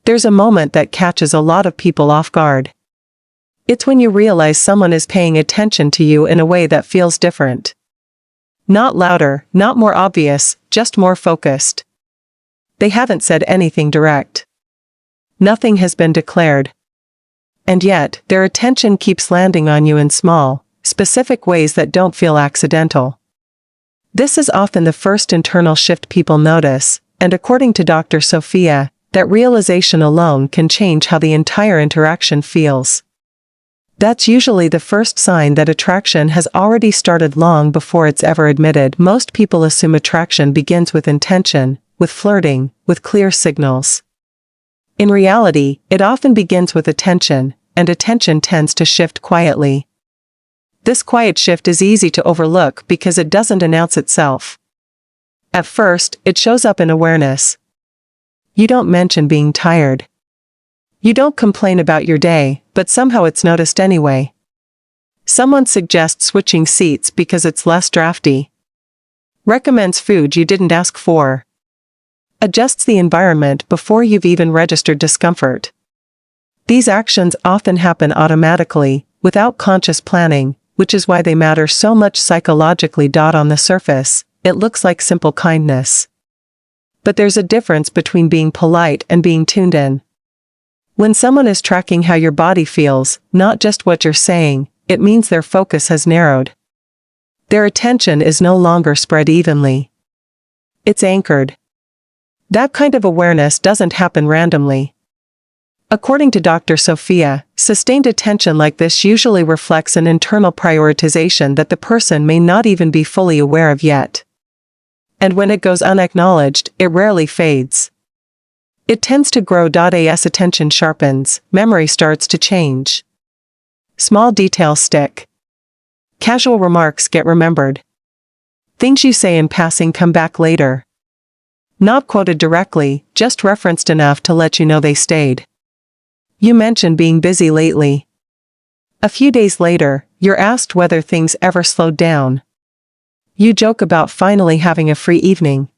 There's a moment that catches a lot of people off guard. It's when you realize someone is paying attention to you in a way that feels different. Not louder, not more obvious, just more focused. They haven't said anything direct. Nothing has been declared. And yet, their attention keeps landing on you in small, specific ways that don't feel accidental. This is often the first internal shift people notice, and according to Dr. Sophia, that realization alone can change how the entire interaction feels. That's usually the first sign that attraction has already started long before it's ever admitted. Most people assume attraction begins with intention, with flirting, with clear signals. In reality, it often begins with attention, and attention tends to shift quietly. This quiet shift is easy to overlook because it doesn't announce itself. At first, it shows up in awareness. You don't mention being tired. You don't complain about your day, but somehow it's noticed anyway. Someone suggests switching seats because it's less drafty. Recommends food you didn't ask for. Adjusts the environment before you've even registered discomfort. These actions often happen automatically, without conscious planning, which is why they matter so much psychologically. On the surface, it looks like simple kindness. But there's a difference between being polite and being tuned in. When someone is tracking how your body feels, not just what you're saying, it means their focus has narrowed. Their attention is no longer spread evenly. It's anchored. That kind of awareness doesn't happen randomly. According to Dr. Sophia, sustained attention like this usually reflects an internal prioritization that the person may not even be fully aware of yet. And when it goes unacknowledged, it rarely fades. It tends to grow. As attention sharpens, memory starts to change. Small details stick. Casual remarks get remembered. Things you say in passing come back later. Not quoted directly, just referenced enough to let you know they stayed. You mentioned being busy lately. A few days later, you're asked whether things ever slowed down. You joke about finally having a free evening.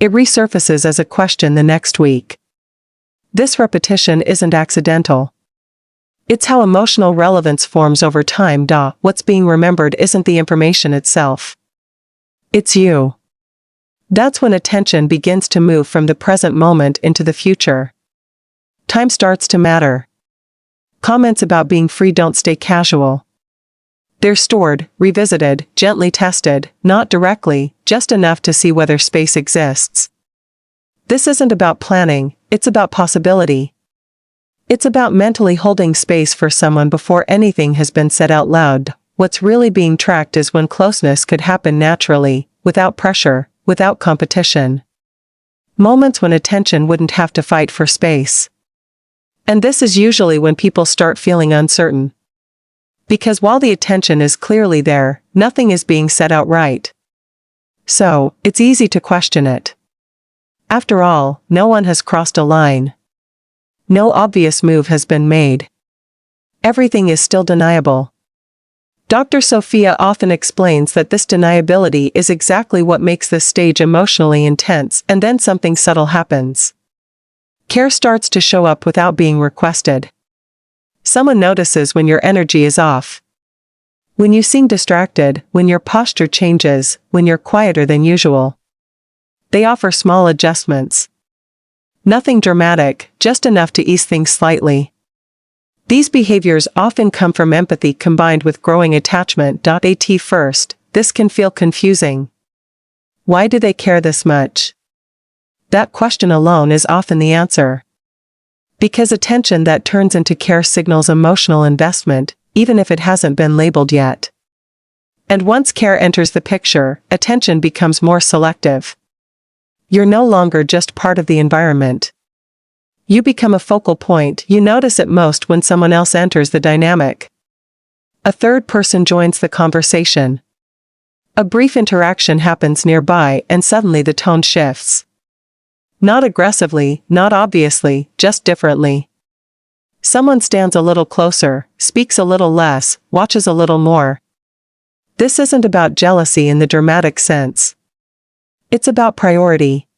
It resurfaces as a question the next week. This repetition isn't accidental. It's how emotional relevance forms over time. What's being remembered isn't the information itself. It's you. That's when attention begins to move from the present moment into the future. Time starts to matter. Comments about being free don't stay casual. They're stored, revisited, gently tested, not directly, just enough to see whether space exists. This isn't about planning, it's about possibility. It's about mentally holding space for someone before anything has been said out loud. What's really being tracked is when closeness could happen naturally, without pressure, without competition. Moments when attention wouldn't have to fight for space. And this is usually when people start feeling uncertain. Because while the attention is clearly there, nothing is being said outright. So, it's easy to question it. After all, no one has crossed a line. No obvious move has been made. Everything is still deniable. Dr. Sophia often explains that this deniability is exactly what makes this stage emotionally intense, and then something subtle happens. Care starts to show up without being requested. Someone notices when your energy is off. When you seem distracted, when your posture changes, when you're quieter than usual. They offer small adjustments. Nothing dramatic, just enough to ease things slightly. These behaviors often come from empathy combined with growing attachment. At first, this can feel confusing. Why do they care this much? That question alone is often the answer. Because attention that turns into care signals emotional investment, even if it hasn't been labeled yet. And once care enters the picture, attention becomes more selective. You're no longer just part of the environment. You become a focal point. You notice it most when someone else enters the dynamic. A third person joins the conversation. A brief interaction happens nearby and suddenly the tone shifts. Not aggressively, not obviously, just differently. Someone stands a little closer, speaks a little less, watches a little more. This isn't about jealousy in the dramatic sense. It's about priority.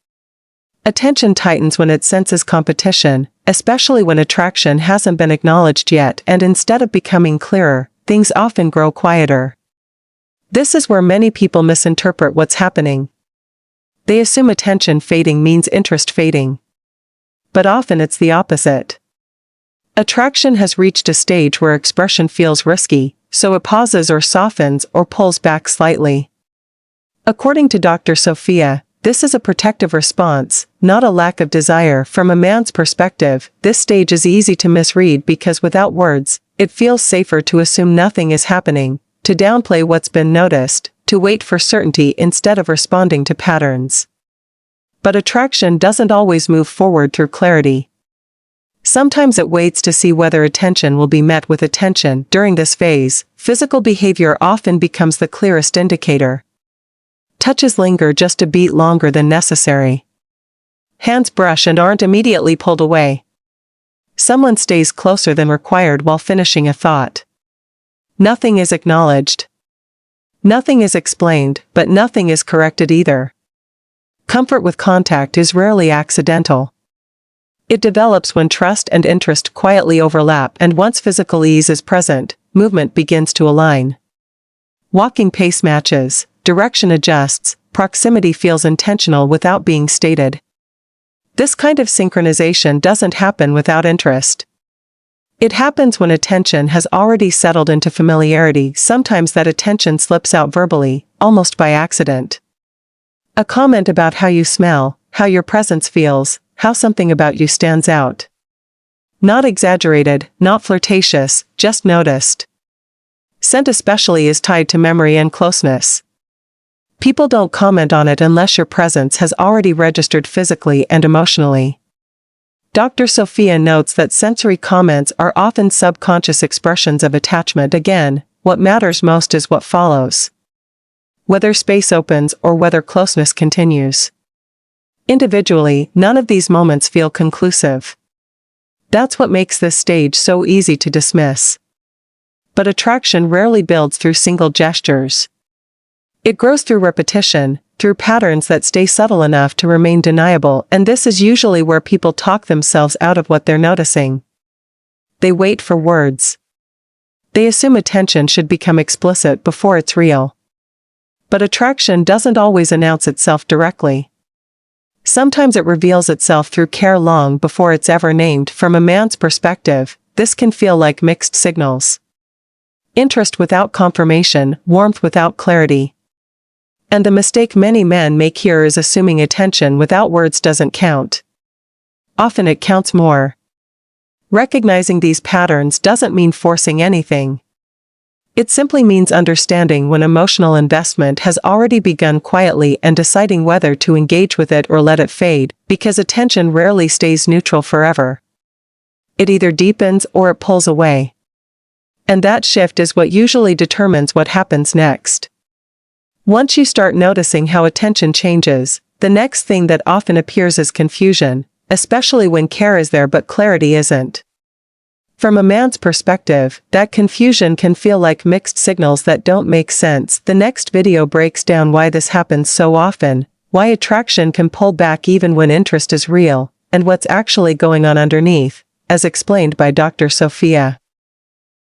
Attention tightens when it senses competition, especially when attraction hasn't been acknowledged yet, and instead of becoming clearer, things often grow quieter. This is where many people misinterpret what's happening. They assume attention fading means interest fading. But often it's the opposite. Attraction has reached a stage where expression feels risky, so it pauses or softens or pulls back slightly. According to Dr. Sophia, this is a protective response, not a lack of desire. From a man's perspective, this stage is easy to misread because without words, it feels safer to assume nothing is happening, to downplay what's been noticed, to wait for certainty instead of responding to patterns. But attraction doesn't always move forward through clarity. Sometimes it waits to see whether attention will be met with attention. During this phase, physical behavior often becomes the clearest indicator. Touches linger just a beat longer than necessary. Hands brush and aren't immediately pulled away. Someone stays closer than required while finishing a thought. Nothing is acknowledged. Nothing is explained, but nothing is corrected either. Comfort with contact is rarely accidental. It develops when trust and interest quietly overlap, and once physical ease is present, movement begins to align. Walking pace matches, direction adjusts, proximity feels intentional without being stated. This kind of synchronization doesn't happen without interest. It happens when attention has already settled into familiarity. Sometimes that attention slips out verbally, almost by accident. A comment about how you smell, how your presence feels, how something about you stands out. Not exaggerated, not flirtatious, just noticed. Scent especially is tied to memory and closeness. People don't comment on it unless your presence has already registered physically and emotionally. Dr. Sophia notes that sensory comments are often subconscious expressions of attachment. Again, what matters most is what follows. Whether space opens or whether closeness continues. Individually, none of these moments feel conclusive. That's what makes this stage so easy to dismiss. But attraction rarely builds through single gestures. It grows through repetition, through patterns that stay subtle enough to remain deniable, and this is usually where people talk themselves out of what they're noticing. They wait for words. They assume attention should become explicit before it's real. But attraction doesn't always announce itself directly. Sometimes it reveals itself through care long before it's ever named. From a man's perspective, this can feel like mixed signals. Interest without confirmation, warmth without clarity. And the mistake many men make here is assuming attention without words doesn't count. Often it counts more. Recognizing these patterns doesn't mean forcing anything. It simply means understanding when emotional investment has already begun quietly and deciding whether to engage with it or let it fade, because attention rarely stays neutral forever. It either deepens or it pulls away. And that shift is what usually determines what happens next. Once you start noticing how attention changes, the next thing that often appears is confusion, especially when care is there but clarity isn't. From a man's perspective, that confusion can feel like mixed signals that don't make sense. The next video breaks down why this happens so often, why attraction can pull back even when interest is real, and what's actually going on underneath, as explained by Dr. Sophia.